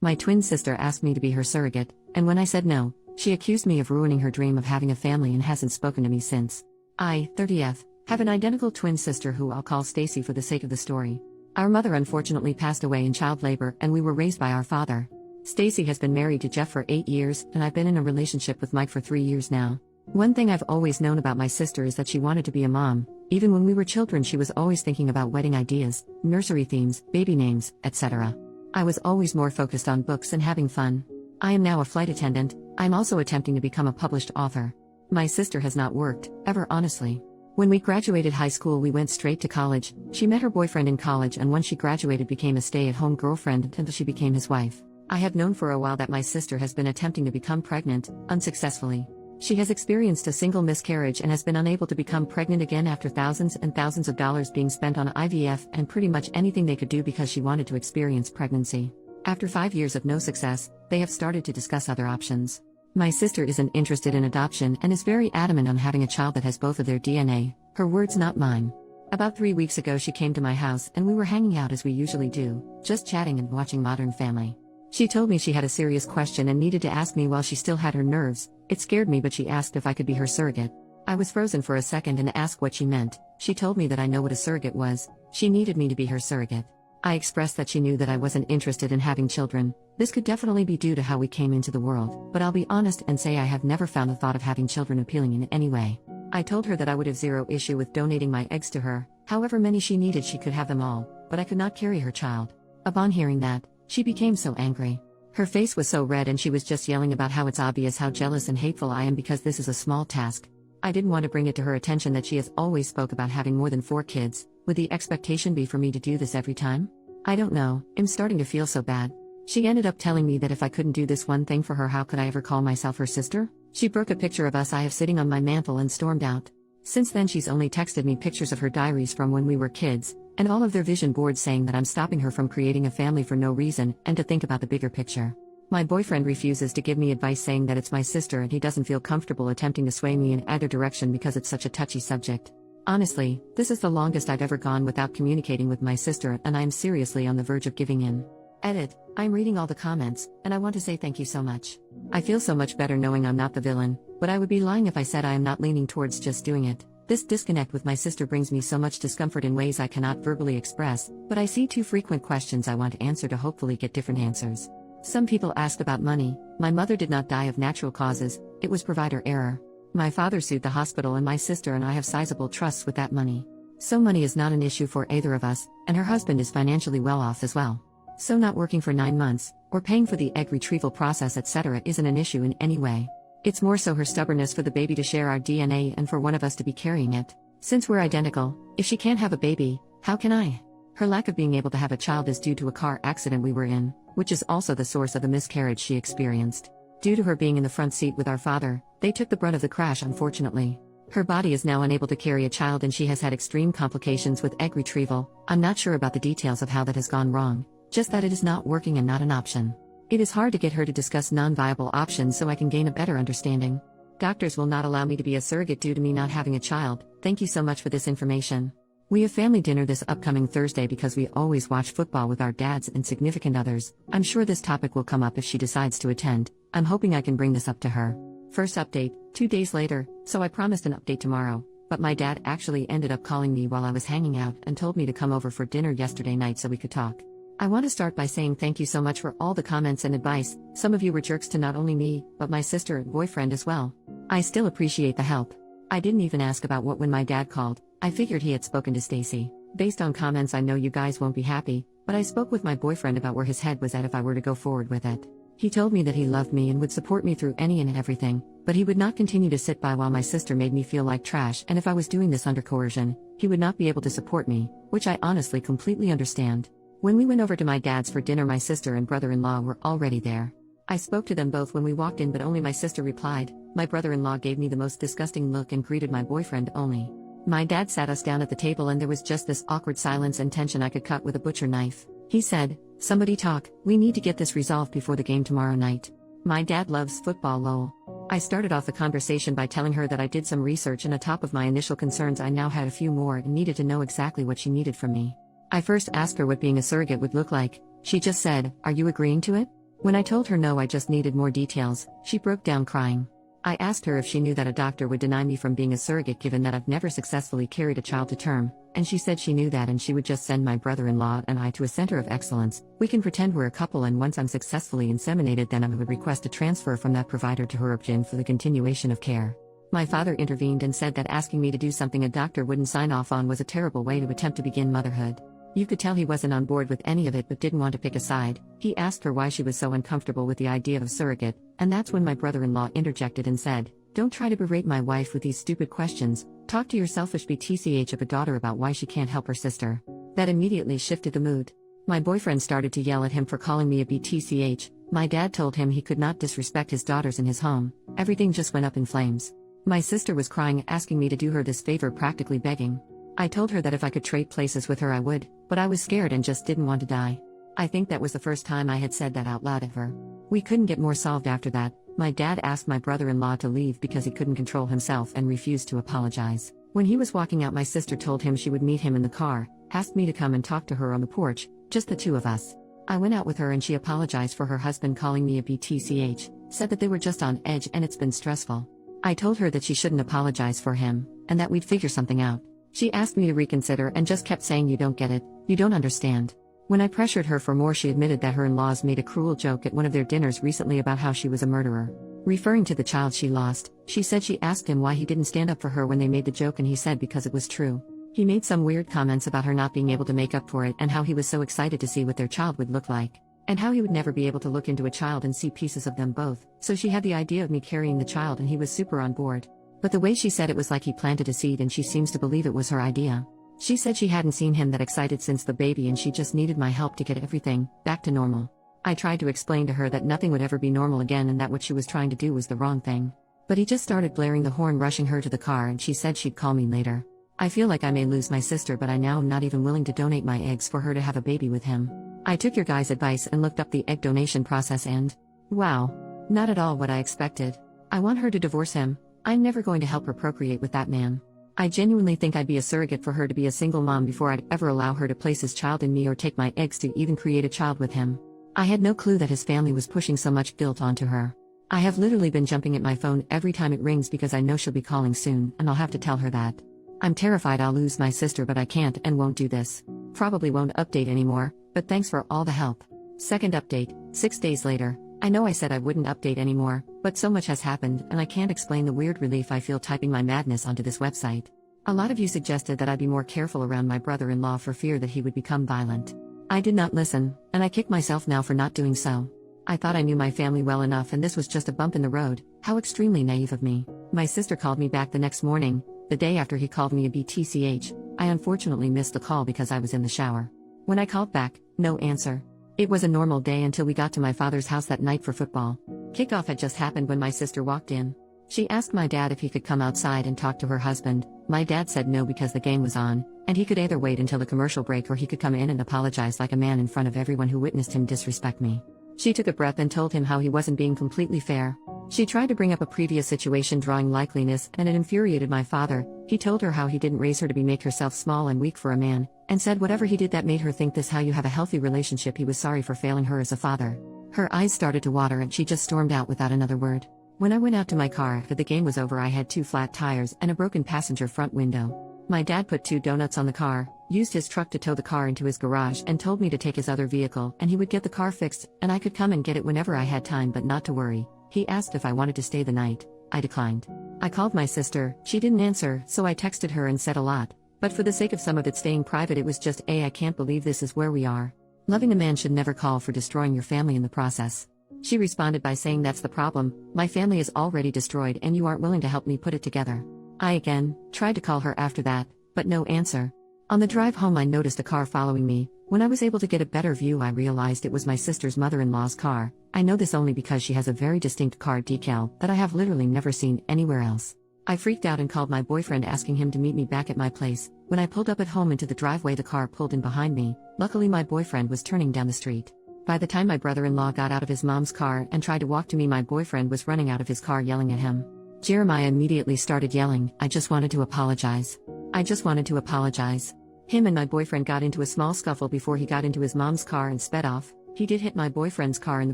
My twin sister asked me to be her surrogate, and when I said no, she accused me of ruining her dream of having a family and hasn't spoken to me since. I, 30th, have an identical twin sister who I'll call Stacy for the sake of the story. Our mother unfortunately passed away in child labor and we were raised by our father. Stacy has been married to Jeff for 8 years and I've been in a relationship with Mike for 3 years now. One thing I've always known about my sister is that she wanted to be a mom. Even when we were children she was always thinking about wedding ideas, nursery themes, baby names, etc. I was always more focused on books and having fun. I am now a flight attendant. I'm also attempting to become a published author. My sister has not worked, ever honestly. When we graduated high school we went straight to college. She met her boyfriend in college and once she graduated became a stay-at-home girlfriend until she became his wife. I have known for a while that my sister has been attempting to become pregnant, unsuccessfully. She has experienced a single miscarriage and has been unable to become pregnant again after thousands and thousands of dollars being spent on IVF and pretty much anything they could do because she wanted to experience pregnancy. After 5 years of no success, they have started to discuss other options. My sister isn't interested in adoption and is very adamant on having a child that has both of their DNA, her words not mine. About 3 weeks ago she came to my house and we were hanging out as we usually do, just chatting and watching Modern Family. She told me she had a serious question and needed to ask me while she still had her nerves. It scared me but she asked if I could be her surrogate. I was frozen for a second and asked what she meant. She told me that I know what a surrogate was. She needed me to be her surrogate. I expressed that she knew that I wasn't interested in having children. This could definitely be due to how we came into the world, but I'll be honest and say I have never found the thought of having children appealing in any way. I told her that I would have zero issue with donating my eggs to her. However many she needed she could have them all, but I could not carry her child. Upon hearing that, she became so angry. Her face was so red and she was just yelling about how it's obvious how jealous and hateful I am because this is a small task. I didn't want to bring it to her attention that she has always spoke about having more than 4 kids. Would the expectation be for me to do this every time? I don't know, I'm starting to feel so bad. She ended up telling me that if I couldn't do this one thing for her how could I ever call myself her sister? She broke a picture of us I have sitting on my mantle and stormed out. Since then she's only texted me pictures of her diaries from when we were kids, and all of their vision boards saying that I'm stopping her from creating a family for no reason and to think about the bigger picture. My boyfriend refuses to give me advice saying that it's my sister and he doesn't feel comfortable attempting to sway me in either direction because it's such a touchy subject. Honestly, this is the longest I've ever gone without communicating with my sister and I'm seriously on the verge of giving in. Edit, I'm reading all the comments, and I want to say thank you so much. I feel so much better knowing I'm not the villain, but I would be lying if I said I am not leaning towards just doing it. This disconnect with my sister brings me so much discomfort in ways I cannot verbally express, but I see 2 frequent questions I want to answer to hopefully get different answers. Some people ask about money. My mother did not die of natural causes, it was provider error. My father sued the hospital and my sister and I have sizable trusts with that money. So money is not an issue for either of us, and her husband is financially well off as well. So not working for 9 months, or paying for the egg retrieval process etc. isn't an issue in any way. It's more so her stubbornness for the baby to share our DNA and for one of us to be carrying it. Since we're identical, if she can't have a baby, how can I? Her lack of being able to have a child is due to a car accident we were in, which is also the source of the miscarriage she experienced. Due to her being in the front seat with our father, they took the brunt of the crash unfortunately. Her body is now unable to carry a child and she has had extreme complications with egg retrieval. I'm not sure about the details of how that has gone wrong, just that it is not working and not an option. It is hard to get her to discuss non-viable options so I can gain a better understanding. Doctors will not allow me to be a surrogate due to me not having a child. Thank you so much for this information. We have family dinner this upcoming Thursday because we always watch football with our dads and significant others. I'm sure this topic will come up if she decides to attend. I'm hoping I can bring this up to her. First update, 2 days later, so I promised an update tomorrow, but my dad actually ended up calling me while I was hanging out and told me to come over for dinner yesterday night so we could talk. I want to start by saying thank you so much for all the comments and advice. Some of you were jerks to not only me, but my sister and boyfriend as well. I still appreciate the help. I didn't even ask about what when my dad called. I figured he had spoken to Stacy. Based on comments I know you guys won't be happy, but I spoke with my boyfriend about where his head was at if I were to go forward with it. He told me that he loved me and would support me through any and everything, but he would not continue to sit by while my sister made me feel like trash, and if I was doing this under coercion, he would not be able to support me, which I honestly completely understand. When we went over to my dad's for dinner my sister and brother-in-law were already there. I spoke to them both when we walked in but only my sister replied. My brother-in-law gave me the most disgusting look and greeted my boyfriend only. My dad sat us down at the table and there was just this awkward silence and tension I could cut with a butcher knife. He said, "Somebody talk, we need to get this resolved before the game tomorrow night." My dad loves football lol. I started off the conversation by telling her that I did some research and on top of my initial concerns I now had a few more and needed to know exactly what she needed from me. I first asked her what being a surrogate would look like. She just said, "Are you agreeing to it?" When I told her no, I just needed more details, she broke down crying. I asked her if she knew that a doctor would deny me from being a surrogate given that I've never successfully carried a child to term, and she said she knew that and she would just send my brother-in-law and I to a center of excellence. We can pretend we're a couple, and once I'm successfully inseminated then I would request a transfer from that provider to her option for the continuation of care. My father intervened and said that asking me to do something a doctor wouldn't sign off on was a terrible way to attempt to begin motherhood. You could tell he wasn't on board with any of it but didn't want to pick a side. He asked her why she was so uncomfortable with the idea of a surrogate, and that's when my brother-in-law interjected and said, "Don't try to berate my wife with these stupid questions, talk to your selfish BTCH of a daughter about why she can't help her sister." That immediately shifted the mood. My boyfriend started to yell at him for calling me a BTCH, my dad told him he could not disrespect his daughters in his home, everything just went up in flames. My sister was crying, asking me to do her this favor, practically begging. I told her that if I could trade places with her I would, but I was scared and just didn't want to die. I think that was the first time I had said that out loud ever. We couldn't get more solved after that. My dad asked my brother-in-law to leave because he couldn't control himself and refused to apologize. When he was walking out, my sister told him she would meet him in the car, asked me to come and talk to her on the porch, just the two of us. I went out with her and she apologized for her husband calling me a BTCH, said that they were just on edge and it's been stressful. I told her that she shouldn't apologize for him, and that we'd figure something out. She asked me to reconsider and just kept saying, "You don't get it, you don't understand." When I pressured her for more, she admitted that her in-laws made a cruel joke at one of their dinners recently about how she was a murderer. Referring to the child she lost, she said she asked him why he didn't stand up for her when they made the joke, and he said because it was true. He made some weird comments about her not being able to make up for it and how he was so excited to see what their child would look like, and how he would never be able to look into a child and see pieces of them both, so she had the idea of me carrying the child and he was super on board. But the way she said it was like he planted a seed and she seems to believe it was her idea. She said she hadn't seen him that excited since the baby and she just needed my help to get everything back to normal. I tried to explain to her that nothing would ever be normal again and that what she was trying to do was the wrong thing. But he just started blaring the horn, rushing her to the car, and she said she'd call me later. I feel like I may lose my sister, but I now am not even willing to donate my eggs for her to have a baby with him. I took your guys' advice and looked up the egg donation process and, wow, not at all what I expected. I want her to divorce him. I'm never going to help her procreate with that man. I genuinely think I'd be a surrogate for her to be a single mom before I'd ever allow her to place his child in me or take my eggs to even create a child with him. I had no clue that his family was pushing so much guilt onto her. I have literally been jumping at my phone every time it rings because I know she'll be calling soon and I'll have to tell her that. I'm terrified I'll lose my sister, but I can't and won't do this. Probably won't update anymore, but thanks for all the help. Second update, 6 days later. I know I said I wouldn't update anymore, but so much has happened and I can't explain the weird relief I feel typing my madness onto this website. A lot of you suggested that I be more careful around my brother-in-law for fear that he would become violent. I did not listen, and I kick myself now for not doing so. I thought I knew my family well enough and this was just a bump in the road. How extremely naive of me. My sister called me back the next morning, the day after he called me a BTCH. I unfortunately missed the call because I was in the shower. When I called back, no answer. It was a normal day until we got to my father's house that night for football. Kickoff had just happened when my sister walked in. She asked my dad if he could come outside and talk to her husband. My dad said no because the game was on, and he could either wait until the commercial break or he could come in and apologize like a man in front of everyone who witnessed him disrespect me. She took a breath and told him how he wasn't being completely fair. She tried to bring up a previous situation drawing likeliness, and it infuriated my father. He told her how he didn't raise her to make herself small and weak for a man, and said whatever he did that made her think this how you have a healthy relationship, he was sorry for failing her as a father. Her eyes started to water and she just stormed out without another word. When I went out to my car after the game was over, I had 2 flat tires and a broken passenger front window. My dad put 2 donuts on the car, used his truck to tow the car into his garage, and told me to take his other vehicle and he would get the car fixed and I could come and get it whenever I had time, but not to worry. He asked if I wanted to stay the night. I declined. I called my sister, she didn't answer, so I texted her and said a lot. But for the sake of some of it staying private, it was just I can't believe this is where we are. Loving a man should never call for destroying your family in the process. She responded by saying that's the problem, my family is already destroyed and you aren't willing to help me put it together. I again tried to call her after that, but no answer. On the drive home I noticed a car following me. When I was able to get a better view I realized it was my sister's mother-in-law's car. I know this only because she has a very distinct car decal that I have literally never seen anywhere else. I freaked out and called my boyfriend asking him to meet me back at my place. When I pulled up at home into the driveway, the car pulled in behind me. Luckily my boyfriend was turning down the street. By the time my brother-in-law got out of his mom's car and tried to walk to me, my boyfriend was running out of his car yelling at him. Jeremiah immediately started yelling, I just wanted to apologize. I just wanted to apologize. Him and my boyfriend got into a small scuffle before he got into his mom's car and sped off. He did hit my boyfriend's car in the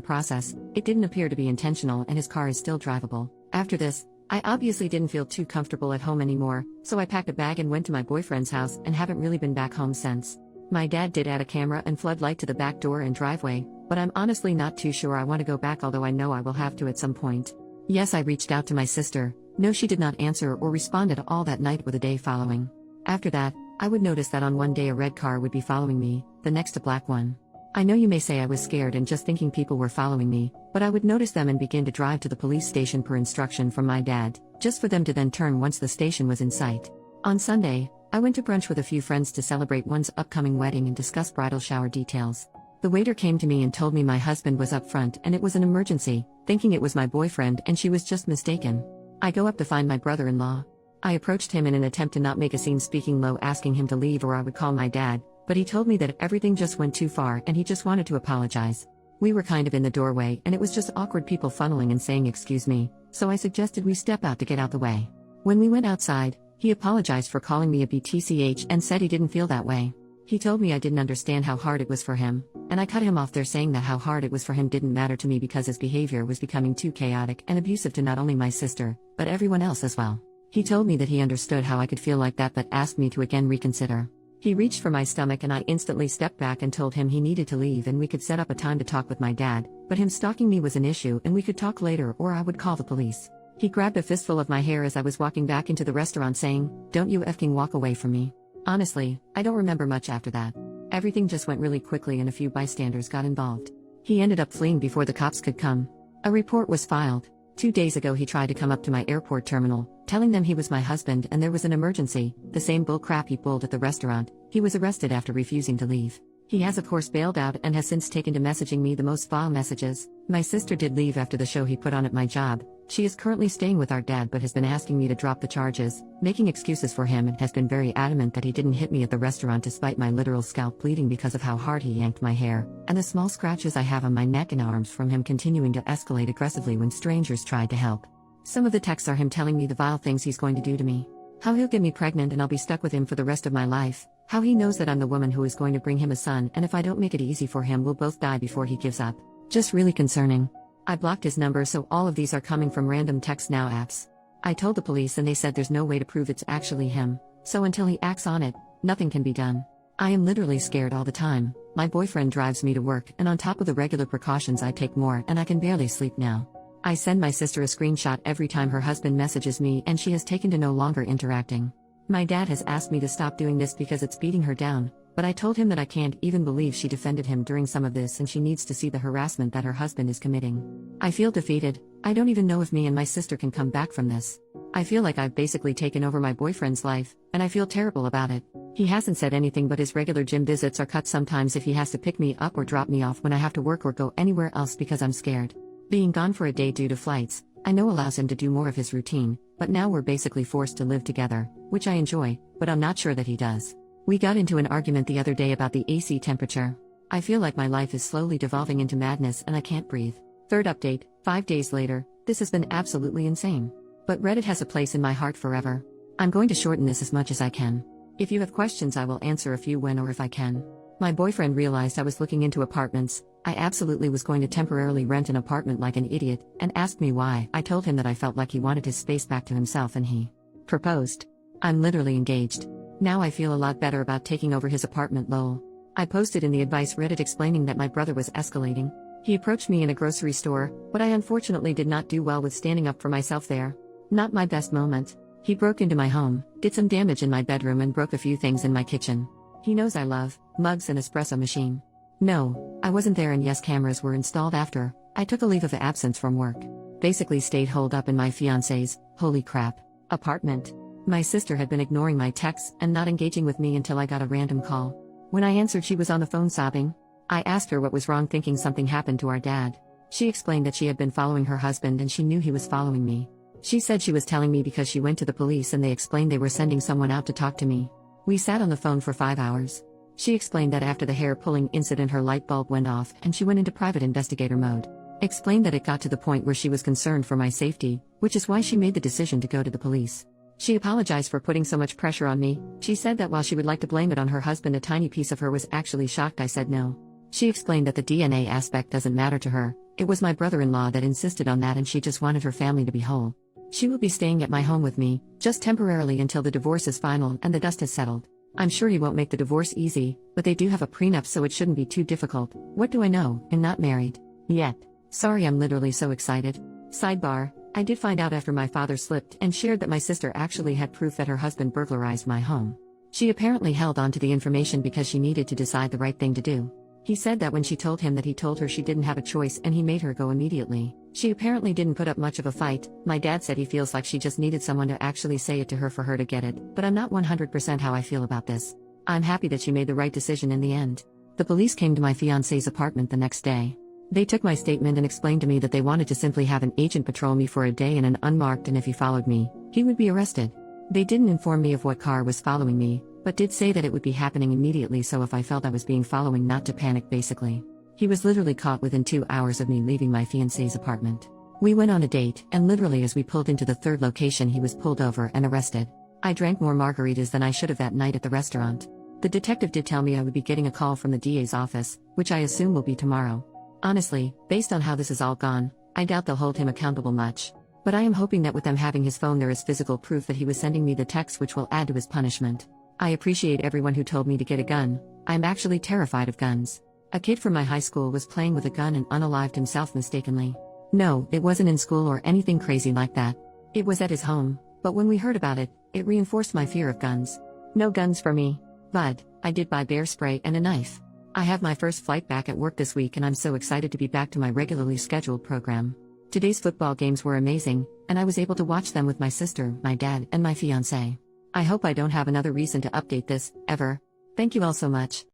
process. It didn't appear to be intentional and his car is still drivable. After this, I obviously didn't feel too comfortable at home anymore, so I packed a bag and went to my boyfriend's house and haven't really been back home since. My dad did add a camera and floodlight to the back door and driveway, but I'm honestly not too sure I want to go back, although I know I will have to at some point. Yes, I reached out to my sister. No, she did not answer or respond at all that night or the day following. After that, I would notice that on one day a red car would be following me, the next a black one. I know you may say I was scared and just thinking people were following me, but I would notice them and begin to drive to the police station per instruction from my dad, just for them to then turn once the station was in sight. On Sunday, I went to brunch with a few friends to celebrate one's upcoming wedding and discuss bridal shower details. The waiter came to me and told me my husband was up front and it was an emergency, thinking it was my boyfriend and she was just mistaken. I go up to find my brother-in-law. I approached him in an attempt to not make a scene, speaking low, asking him to leave or I would call my dad, but he told me that everything just went too far and he just wanted to apologize. We were kind of in the doorway and it was just awkward people funneling and saying excuse me, so I suggested we step out to get out the way. When we went outside, he apologized for calling me a BTCH and said he didn't feel that way. He told me I didn't understand how hard it was for him, and I cut him off there, saying that how hard it was for him didn't matter to me because his behavior was becoming too chaotic and abusive to not only my sister, but everyone else as well. He told me that he understood how I could feel like that but asked me to again reconsider. He reached for my stomach and I instantly stepped back and told him he needed to leave and we could set up a time to talk with my dad, but him stalking me was an issue and we could talk later or I would call the police. He grabbed a fistful of my hair as I was walking back into the restaurant, saying, "Don't you effing walk away from me." Honestly, I don't remember much after that. Everything just went really quickly and a few bystanders got involved. He ended up fleeing before the cops could come. A report was filed. 2 days ago he tried to come up to my airport terminal, telling them he was my husband and there was an emergency, the same bull crap he pulled at the restaurant. He was arrested after refusing to leave. He has of course bailed out and has since taken to messaging me the most vile messages. My sister did leave after the show he put on at my job. She is currently staying with our dad but has been asking me to drop the charges, making excuses for him, and has been very adamant that he didn't hit me at the restaurant despite my literal scalp bleeding because of how hard he yanked my hair, and the small scratches I have on my neck and arms from him continuing to escalate aggressively when strangers tried to help. Some of the texts are him telling me the vile things he's going to do to me. How he'll get me pregnant and I'll be stuck with him for the rest of my life. How he knows that I'm the woman who is going to bring him a son, and if I don't make it easy for him we'll both die before he gives up. Just really concerning. I blocked his number, so all of these are coming from random text now apps. I told the police and they said there's no way to prove it's actually him, so until he acts on it, nothing can be done. I am literally scared all the time. My boyfriend drives me to work and on top of the regular precautions I take more, and I can barely sleep now. I send my sister a screenshot every time her husband messages me and she has taken to no longer interacting. My dad has asked me to stop doing this because it's beating her down, but I told him that I can't even believe she defended him during some of this and she needs to see the harassment that her husband is committing. I feel defeated. I don't even know if me and my sister can come back from this. I feel like I've basically taken over my boyfriend's life, and I feel terrible about it. He hasn't said anything, but his regular gym visits are cut sometimes if he has to pick me up or drop me off when I have to work or go anywhere else because I'm scared. Being gone for a day due to flights, I know allows him to do more of his routine, but now we're basically forced to live together, which I enjoy, but I'm not sure that he does. We got into an argument the other day about the AC temperature. I feel like my life is slowly devolving into madness and I can't breathe. Third update, 5 days later. This has been absolutely insane. But Reddit has a place in my heart forever. I'm going to shorten this as much as I can. If you have questions I will answer a few when or if I can. My boyfriend realized I was looking into apartments. I absolutely was going to temporarily rent an apartment like an idiot, and asked me why. I told him that I felt like he wanted his space back to himself and he proposed. I'm literally engaged. Now I feel a lot better about taking over his apartment, lol. I posted in the advice Reddit explaining that my brother was escalating. He approached me in a grocery store, but I unfortunately did not do well with standing up for myself there. Not my best moment. He broke into my home, did some damage in my bedroom and broke a few things in my kitchen. He knows I love mugs and espresso machine. No, I wasn't there, and yes, cameras were installed after I took a leave of absence from work. Basically stayed holed up in my fiance's, holy crap, apartment. My sister had been ignoring my texts and not engaging with me until I got a random call. When I answered she was on the phone sobbing. I asked her what was wrong, thinking something happened to our dad. She explained that she had been following her husband and she knew he was following me. She said she was telling me because she went to the police and they explained they were sending someone out to talk to me. We sat on the phone for 5 hours. She explained that after the hair pulling incident her light bulb went off and she went into private investigator mode. Explained that it got to the point where she was concerned for my safety, which is why she made the decision to go to the police. She apologized for putting so much pressure on me. She said that while she would like to blame it on her husband, a tiny piece of her was actually shocked I said no. She explained that the DNA aspect doesn't matter to her, it was my brother-in-law that insisted on that and she just wanted her family to be whole. She will be staying at my home with me, just temporarily until the divorce is final and the dust has settled. I'm sure he won't make the divorce easy, but they do have a prenup so it shouldn't be too difficult. What do I know? I'm not married. Yet. Sorry, I'm literally so excited. Sidebar, I did find out after my father slipped and shared that my sister actually had proof that her husband burglarized my home. She apparently held on to the information because she needed to decide the right thing to do. He said that when she told him that he told her she didn't have a choice and he made her go immediately. She apparently didn't put up much of a fight. My dad said he feels like she just needed someone to actually say it to her for her to get it, but I'm not 100% how I feel about this. I'm happy that she made the right decision in the end. The police came to my fiancé's apartment the next day. They took my statement and explained to me that they wanted to simply have an agent patrol me for a day in an unmarked and if he followed me, he would be arrested. They didn't inform me of what car was following me, but did say that it would be happening immediately so if I felt I was being following not to panic basically. He was literally caught within 2 hours of me leaving my fiancé's apartment. We went on a date, and literally as we pulled into the third location he was pulled over and arrested. I drank more margaritas than I should have that night at the restaurant. The detective did tell me I would be getting a call from the DA's office, which I assume will be tomorrow. Honestly, based on how this has all gone, I doubt they'll hold him accountable much. But I am hoping that with them having his phone there is physical proof that he was sending me the text which will add to his punishment. I appreciate everyone who told me to get a gun. I'm actually terrified of guns. A kid from my high school was playing with a gun and unalived himself mistakenly. No, it wasn't in school or anything crazy like that. It was at his home, but when we heard about it, it reinforced my fear of guns. No guns for me. But I did buy bear spray and a knife. I have my first flight back at work this week and I'm so excited to be back to my regularly scheduled program. Today's football games were amazing, and I was able to watch them with my sister, my dad, and my fiancé. I hope I don't have another reason to update this, ever. Thank you all so much.